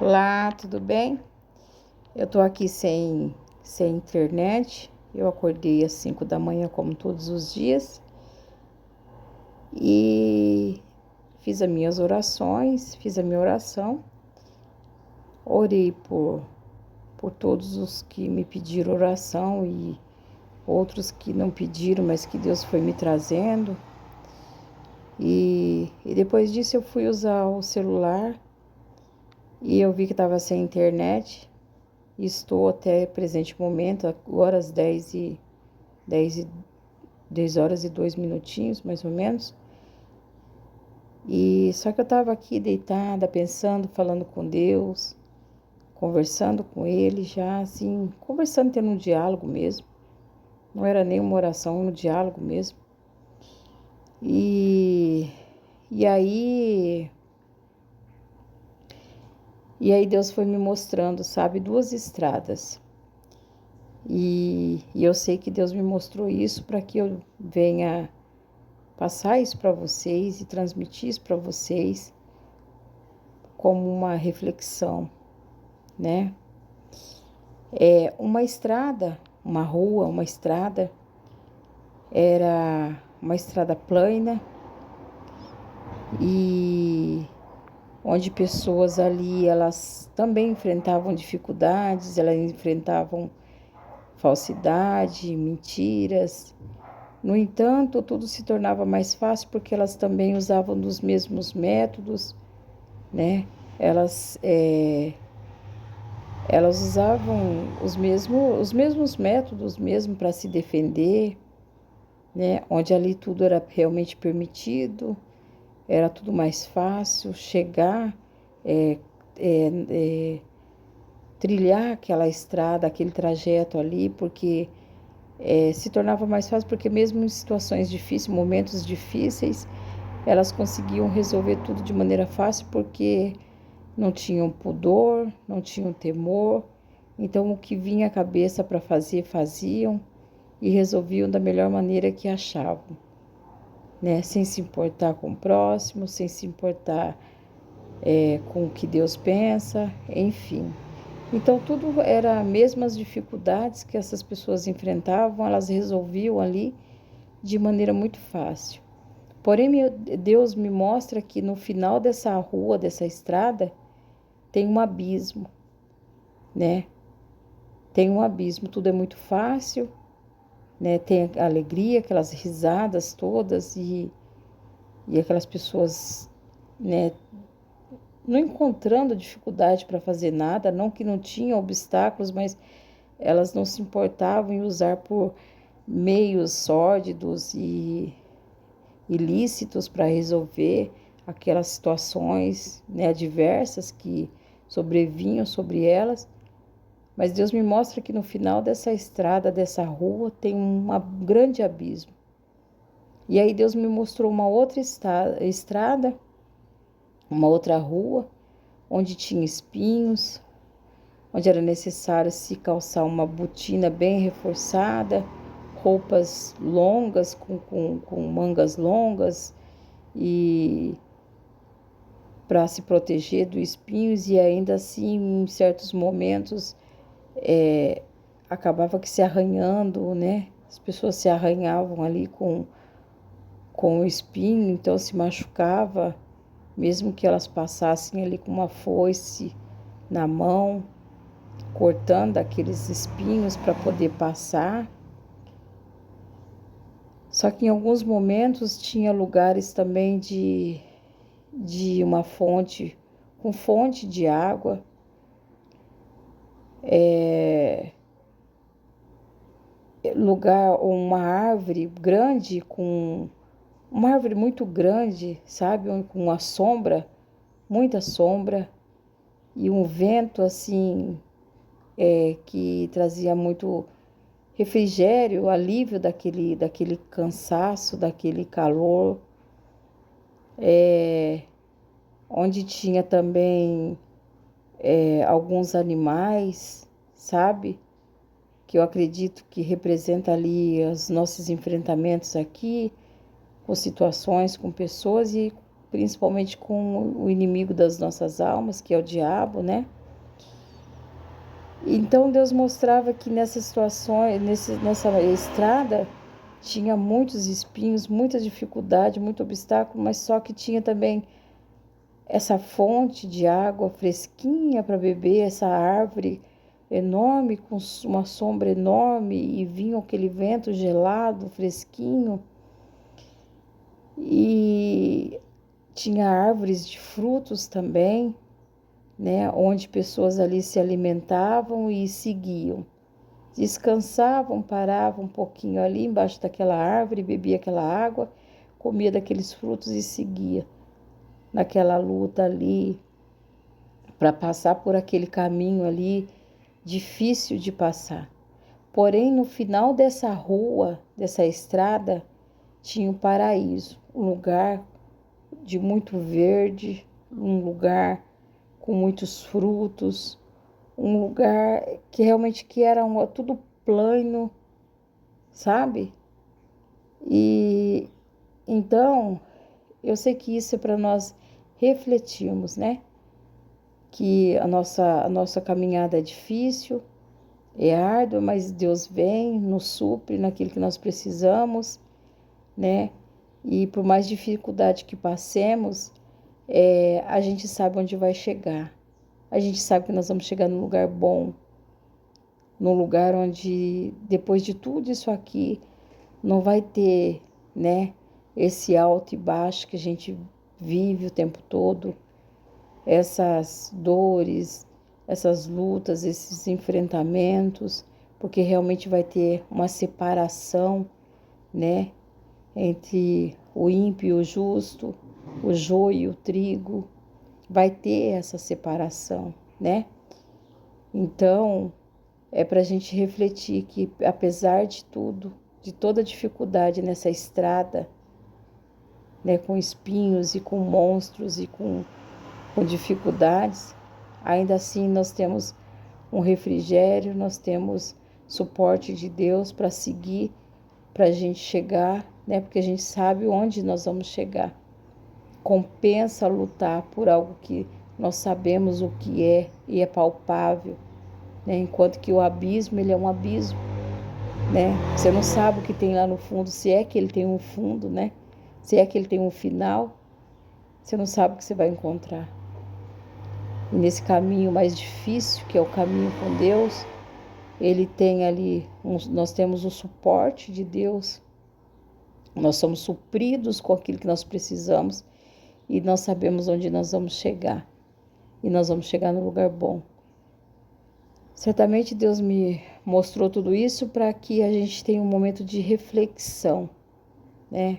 Olá, tudo bem? Eu tô aqui sem internet. Eu acordei às 5 da manhã, como todos os dias, e fiz as minhas orações, fiz a minha oração, orei por todos os que me pediram oração e outros que não pediram, mas que Deus foi me trazendo. E depois disso eu fui usar o celular e eu vi que estava sem internet. Estou até presente momento, agora às 10 horas e 2 minutinhos, mais ou menos. E só que eu estava aqui deitada, pensando, falando com Deus, conversando com Ele, já assim, conversando, tendo um diálogo mesmo. Não era nem uma oração, um diálogo mesmo. E, e aí, e aí Deus foi me mostrando, sabe, duas estradas. E eu sei que Deus me mostrou isso para que eu venha passar isso para vocês e transmitir isso para vocês como uma reflexão, né? É uma estrada, uma rua, uma estrada, era uma estrada plana e onde pessoas ali, elas também enfrentavam dificuldades, elas enfrentavam falsidade, mentiras. No entanto, tudo se tornava mais fácil porque elas também usavam dos mesmos métodos, né? Elas usavam os mesmos métodos mesmo para se defender, né? Onde ali tudo era realmente permitido, era tudo mais fácil chegar, é, é, é, trilhar aquela estrada, aquele trajeto ali, porque se tornava mais fácil, porque mesmo em situações difíceis, momentos difíceis, elas conseguiam resolver tudo de maneira fácil, porque não tinham pudor, não tinham temor. Então, o que vinha à cabeça para fazer, faziam e resolviam da melhor maneira que achavam, né? Sem se importar com o próximo, sem se importar com o que Deus pensa, enfim. Então, tudo era mesmo as dificuldades que essas pessoas enfrentavam, elas resolviam ali de maneira muito fácil. Porém, Deus me mostra que no final dessa rua, dessa estrada, tem um abismo, né? Tem um abismo, tudo é muito fácil, né? Tem a alegria, aquelas risadas todas e aquelas pessoas, né? Não encontrando dificuldade para fazer nada, não que não tinham obstáculos, mas elas não se importavam em usar por meios sórdidos e ilícitos para resolver aquelas situações, né, adversas que sobrevinham sobre elas. Mas Deus me mostra que no final dessa estrada, dessa rua, tem um grande abismo. E aí Deus me mostrou uma outra estrada, uma outra rua, onde tinha espinhos, onde era necessário se calçar uma botina bem reforçada, roupas longas, com mangas longas, e para se proteger dos espinhos, e ainda assim, em certos momentos, acabava que se arranhando, né? As pessoas se arranhavam ali com o espinho, então se machucava, mesmo que elas passassem ali com uma foice na mão, cortando aqueles espinhos para poder passar. Só que em alguns momentos tinha lugares também de uma fonte, com fonte de água, lugar, uma árvore grande, com uma árvore muito grande, sabe, com uma sombra, muita sombra, e um vento assim, que trazia muito refrigério, alívio daquele cansaço, daquele calor, onde tinha também alguns animais, sabe? Que eu acredito que representa ali os nossos enfrentamentos aqui, com situações, com pessoas, principalmente com o inimigo das nossas almas, que é o diabo, né? Então Deus mostrava que nessas situações, nessa estrada, tinha muitos espinhos, muita dificuldade, muito obstáculo, mas só que tinha também essa fonte de água fresquinha para beber, essa árvore enorme, com uma sombra enorme, e vinha aquele vento gelado, fresquinho, e tinha árvores de frutos também, né, onde pessoas ali se alimentavam e seguiam. Descansavam, paravam um pouquinho ali embaixo daquela árvore, bebia aquela água, comia daqueles frutos e seguia naquela luta ali para passar por aquele caminho ali difícil de passar. Porém, no final dessa rua, dessa estrada, tinha um paraíso, um lugar de muito verde, um lugar com muitos frutos, um lugar que realmente que era tudo plano, sabe? E então, eu sei que isso é para nós refletirmos, né? Que a nossa caminhada é difícil, é árdua, mas Deus vem, nos supre naquilo que nós precisamos, né? E por mais dificuldade que passemos, a gente sabe onde vai chegar. A gente sabe que nós vamos chegar num lugar bom, num lugar onde, depois de tudo isso aqui, não vai ter, né, esse alto e baixo que a gente vive o tempo todo, essas dores, essas lutas, esses enfrentamentos, porque realmente vai ter uma separação, né, entre o ímpio e o justo, o joio e o trigo, vai ter essa separação, né? Então, é para a gente refletir que, apesar de tudo, de toda dificuldade nessa estrada, né, com espinhos e com monstros e com dificuldades, ainda assim nós temos um refrigério, nós temos suporte de Deus para seguir, para a gente chegar, né, porque a gente sabe onde nós vamos chegar. Compensa lutar por algo que nós sabemos o que é e é palpável, né, enquanto que o abismo, ele é um abismo, né? Você não sabe o que tem lá no fundo, se é que ele tem um fundo, né? Se é que ele tem um final, você não sabe o que você vai encontrar. E nesse caminho mais difícil, que é o caminho com Deus, ele tem ali, nós temos o suporte de Deus, nós somos supridos com aquilo que nós precisamos e nós sabemos onde nós vamos chegar. E nós vamos chegar no lugar bom. Certamente Deus me mostrou tudo isso para que a gente tenha um momento de reflexão, né?